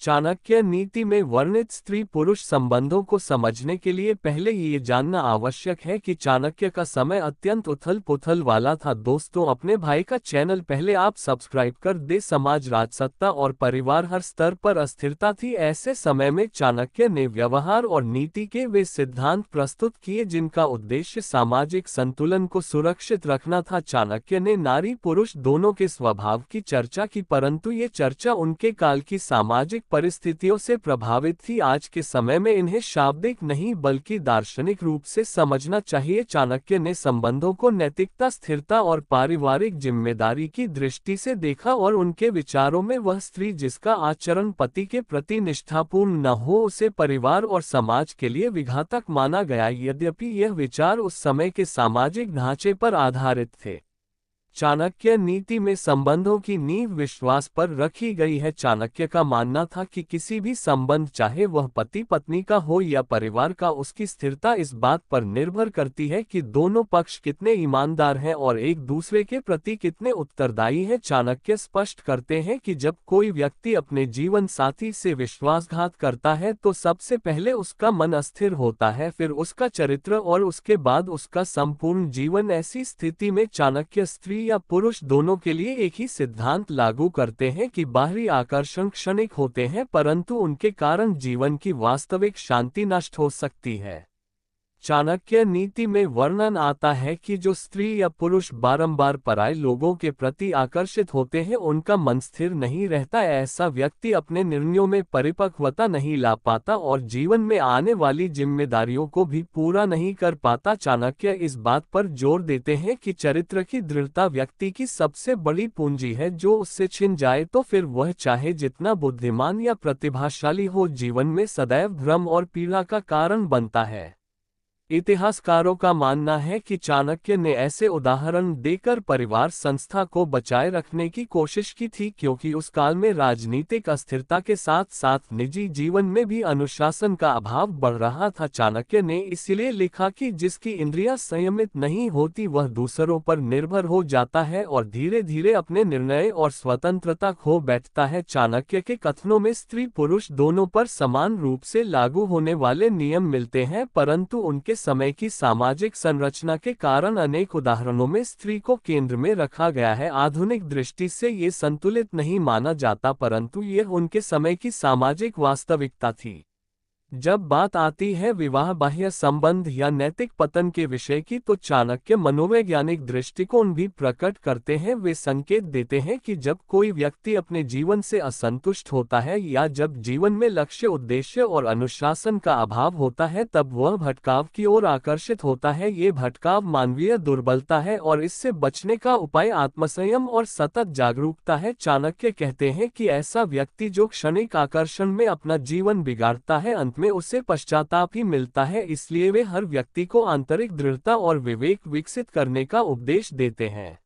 चाणक्य नीति में वर्णित स्त्री पुरुष संबंधों को समझने के लिए पहले ये जानना आवश्यक है कि चाणक्य का समय अत्यंत उथल पुथल वाला था। दोस्तों, अपने भाई का चैनल पहले आप सब्सक्राइब कर दे। समाज, राजसत्ता और परिवार हर स्तर पर अस्थिरता थी। ऐसे समय में चाणक्य ने व्यवहार और नीति के वे सिद्धांत प्रस्तुत किए जिनका उद्देश्य सामाजिक संतुलन को सुरक्षित रखना था। चाणक्य ने नारी पुरुष दोनों के स्वभाव की चर्चा की, परंतु ये चर्चा उनके काल की सामाजिक परिस्थितियों से प्रभावित थी। आज के समय में इन्हें शाब्दिक नहीं बल्कि दार्शनिक रूप से समझना चाहिए। चाणक्य ने संबंधों को नैतिकता, स्थिरता और पारिवारिक जिम्मेदारी की दृष्टि से देखा और उनके विचारों में वह स्त्री जिसका आचरण पति के प्रति निष्ठापूर्ण न हो उसे परिवार और समाज के लिए विघातक माना गया। यद्यपि यह विचार उस समय के सामाजिक ढांचे पर आधारित थे। चाणक्य नीति में संबंधों की नींव विश्वास पर रखी गई है। चाणक्य का मानना था कि किसी भी संबंध, चाहे वह पति पत्नी का हो या परिवार का, उसकी स्थिरता इस बात पर निर्भर करती है कि दोनों पक्ष कितने ईमानदार हैं और एक दूसरे के प्रति कितने उत्तरदायी हैं। चाणक्य स्पष्ट करते हैं कि जब कोई व्यक्ति अपने जीवन साथी से विश्वासघात करता है तो सबसे पहले उसका मन अस्थिर होता है, फिर उसका चरित्र और उसके बाद उसका संपूर्ण जीवन। ऐसी स्थिति में चाणक्य स्त्री या पुरुष दोनों के लिए एक ही सिद्धांत लागू करते हैं कि बाहरी आकर्षण क्षणिक होते हैं, परंतु उनके कारण जीवन की वास्तविक शांति नष्ट हो सकती है। चाणक्य नीति में वर्णन आता है कि जो स्त्री या पुरुष बारंबार पराये लोगों के प्रति आकर्षित होते हैं उनका मन स्थिर नहीं रहता। ऐसा व्यक्ति अपने निर्णयों में परिपक्वता नहीं ला पाता और जीवन में आने वाली जिम्मेदारियों को भी पूरा नहीं कर पाता। चाणक्य इस बात पर जोर देते हैं कि चरित्र की दृढ़ता व्यक्ति की सबसे बड़ी पूंजी है। जो उससे छिन जाए तो फिर वह चाहे जितना बुद्धिमान या प्रतिभाशाली हो, जीवन में सदैव भ्रम और पीड़ा का कारण बनता है। इतिहासकारों का मानना है कि चाणक्य ने ऐसे उदाहरण देकर परिवार संस्था को बचाए रखने की कोशिश की थी, क्योंकि उस काल में राजनीतिक अस्थिरता के साथ साथ निजी जीवन में भी अनुशासन का अभाव बढ़ रहा था। चाणक्य ने इसलिए लिखा कि जिसकी इंद्रियां संयमित नहीं होती वह दूसरों पर निर्भर हो जाता है और धीरे धीरे अपने निर्णय और स्वतंत्रता खो बैठता है। चाणक्य के कथनों में स्त्री पुरुष दोनों पर समान रूप से लागू होने वाले नियम मिलते हैं, परंतु उनके समय की सामाजिक संरचना के कारण अनेक उदाहरणों में स्त्री को केंद्र में रखा गया है। आधुनिक दृष्टि से ये संतुलित नहीं माना जाता, परंतु यह उनके समय की सामाजिक वास्तविकता थी। जब बात आती है विवाह बाह्य संबंध या नैतिक पतन के विषय की, तो चाणक्य मनोवैज्ञानिक दृष्टिकोण भी प्रकट करते हैं। वे संकेत देते हैं कि जब कोई व्यक्ति अपने जीवन से असंतुष्ट होता है या जब जीवन में लक्ष्य, उद्देश्य और अनुशासन का अभाव होता है तब वह भटकाव की ओर आकर्षित होता है। ये भटकाव मानवीय दुर्बलता है और इससे बचने का उपाय आत्मसंयम और सतत जागरूकता है। चाणक्य कहते हैं कि ऐसा व्यक्ति जो क्षणिक आकर्षण में अपना जीवन बिगाड़ता है, अंत में उसे पश्चाताप ही मिलता है। इसलिए वे हर व्यक्ति को आंतरिक दृढ़ता और विवेक विकसित करने का उपदेश देते हैं।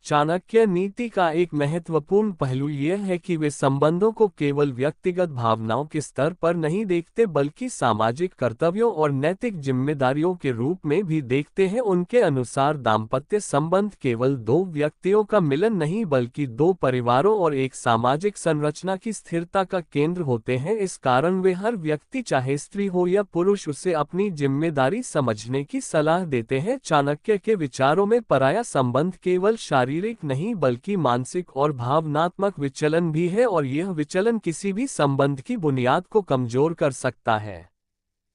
चाणक्य नीति का एक महत्वपूर्ण पहलू यह है कि वे संबंधों को केवल व्यक्तिगत भावनाओं के स्तर पर नहीं देखते बल्कि सामाजिक कर्तव्यों और नैतिक जिम्मेदारियों के रूप में भी देखते हैं। उनके अनुसार दाम्पत्य संबंध केवल दो व्यक्तियों का मिलन नहीं बल्कि दो परिवारों और एक सामाजिक संरचना की स्थिरता का केंद्र होते हैं। इस कारण वे हर व्यक्ति, चाहे स्त्री हो या पुरुष, उसे अपनी जिम्मेदारी समझने की सलाह देते हैं। चाणक्य के विचारों में पराया संबंध केवल शारीरिक नहीं बल्कि मानसिक और भावनात्मक विचलन भी है और यह विचलन किसी भी संबंध की बुनियाद को कमजोर कर सकता है।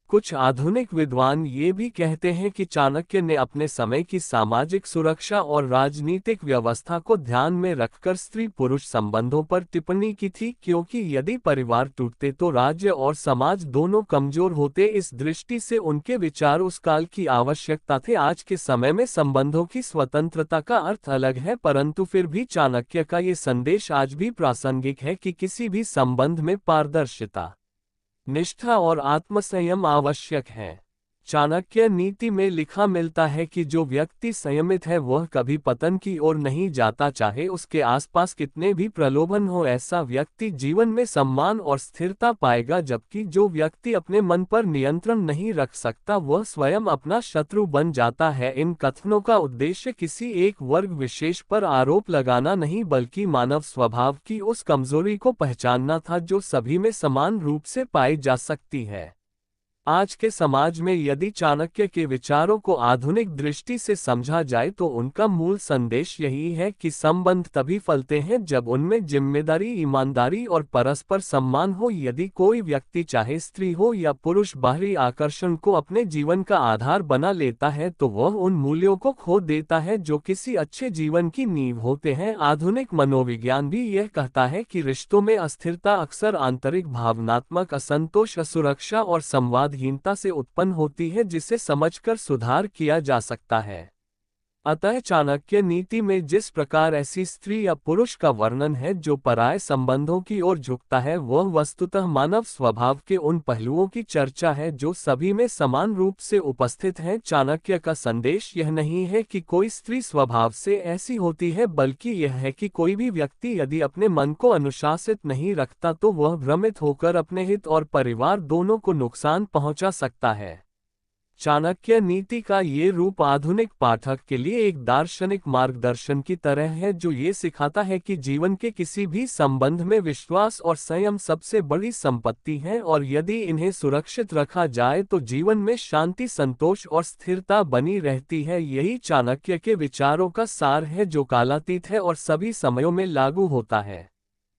कुछ आधुनिक विद्वान ये भी कहते हैं कि चाणक्य ने अपने समय की सामाजिक सुरक्षा और राजनीतिक व्यवस्था को ध्यान में रखकर स्त्री पुरुष संबंधों पर टिप्पणी की थी, क्योंकि यदि परिवार टूटते तो राज्य और समाज दोनों कमजोर होते। इस दृष्टि से उनके विचार उस काल की आवश्यकता थे। आज के समय में संबंधों की स्वतंत्रता का अर्थ अलग है, परंतु फिर भी चाणक्य का ये संदेश आज भी प्रासंगिक है कि किसी भी संबंध में पारदर्शिता, निष्ठा और आत्मसंयम आवश्यक है। चाणक्य नीति में लिखा मिलता है कि जो व्यक्ति संयमित है वह कभी पतन की ओर नहीं जाता, चाहे उसके आसपास कितने भी प्रलोभन हो। ऐसा व्यक्ति जीवन में सम्मान और स्थिरता पाएगा, जबकि जो व्यक्ति अपने मन पर नियंत्रण नहीं रख सकता वह स्वयं अपना शत्रु बन जाता है। इन कथनों का उद्देश्य किसी एक वर्ग विशेष पर आरोप लगाना नहीं, बल्कि मानव स्वभाव की उस कमजोरी को पहचानना था जो सभी में समान रूप से पाई जा सकती है। आज के समाज में यदि चाणक्य के विचारों को आधुनिक दृष्टि से समझा जाए तो उनका मूल संदेश यही है कि संबंध तभी फलते हैं जब उनमें जिम्मेदारी, ईमानदारी और परस्पर सम्मान हो। यदि कोई व्यक्ति, चाहे स्त्री हो या पुरुष, बाहरी आकर्षण को अपने जीवन का आधार बना लेता है तो वह उन मूल्यों को खो देता है जो किसी अच्छे जीवन की नींव होते हैं। आधुनिक मनोविज्ञान भी यह कहता है कि रिश्तों में अस्थिरता अक्सर आंतरिक भावनात्मक असंतोष, असुरक्षा और संवादहीनता से उत्पन्न होती है, जिसे समझकर सुधार किया जा सकता है। अतः चाणक्य नीति में जिस प्रकार ऐसी स्त्री या पुरुष का वर्णन है जो पराये संबंधों की ओर झुकता है, वह वस्तुतः मानव स्वभाव के उन पहलुओं की चर्चा है जो सभी में समान रूप से उपस्थित हैं। चाणक्य का संदेश यह नहीं है कि कोई स्त्री स्वभाव से ऐसी होती है, बल्कि यह है कि कोई भी व्यक्ति यदि अपने मन को अनुशासित नहीं रखता तो वह भ्रमित होकर अपने हित और परिवार दोनों को नुकसान पहुंचा सकता है। चाणक्य नीति का ये रूप आधुनिक पाठक के लिए एक दार्शनिक मार्गदर्शन की तरह है, जो ये सिखाता है कि जीवन के किसी भी संबंध में विश्वास और संयम सबसे बड़ी संपत्ति है, और यदि इन्हें सुरक्षित रखा जाए तो जीवन में शांति, संतोष और स्थिरता बनी रहती है। यही चाणक्य के विचारों का सार है जो कालातीत है और सभी समयों में लागू होता है।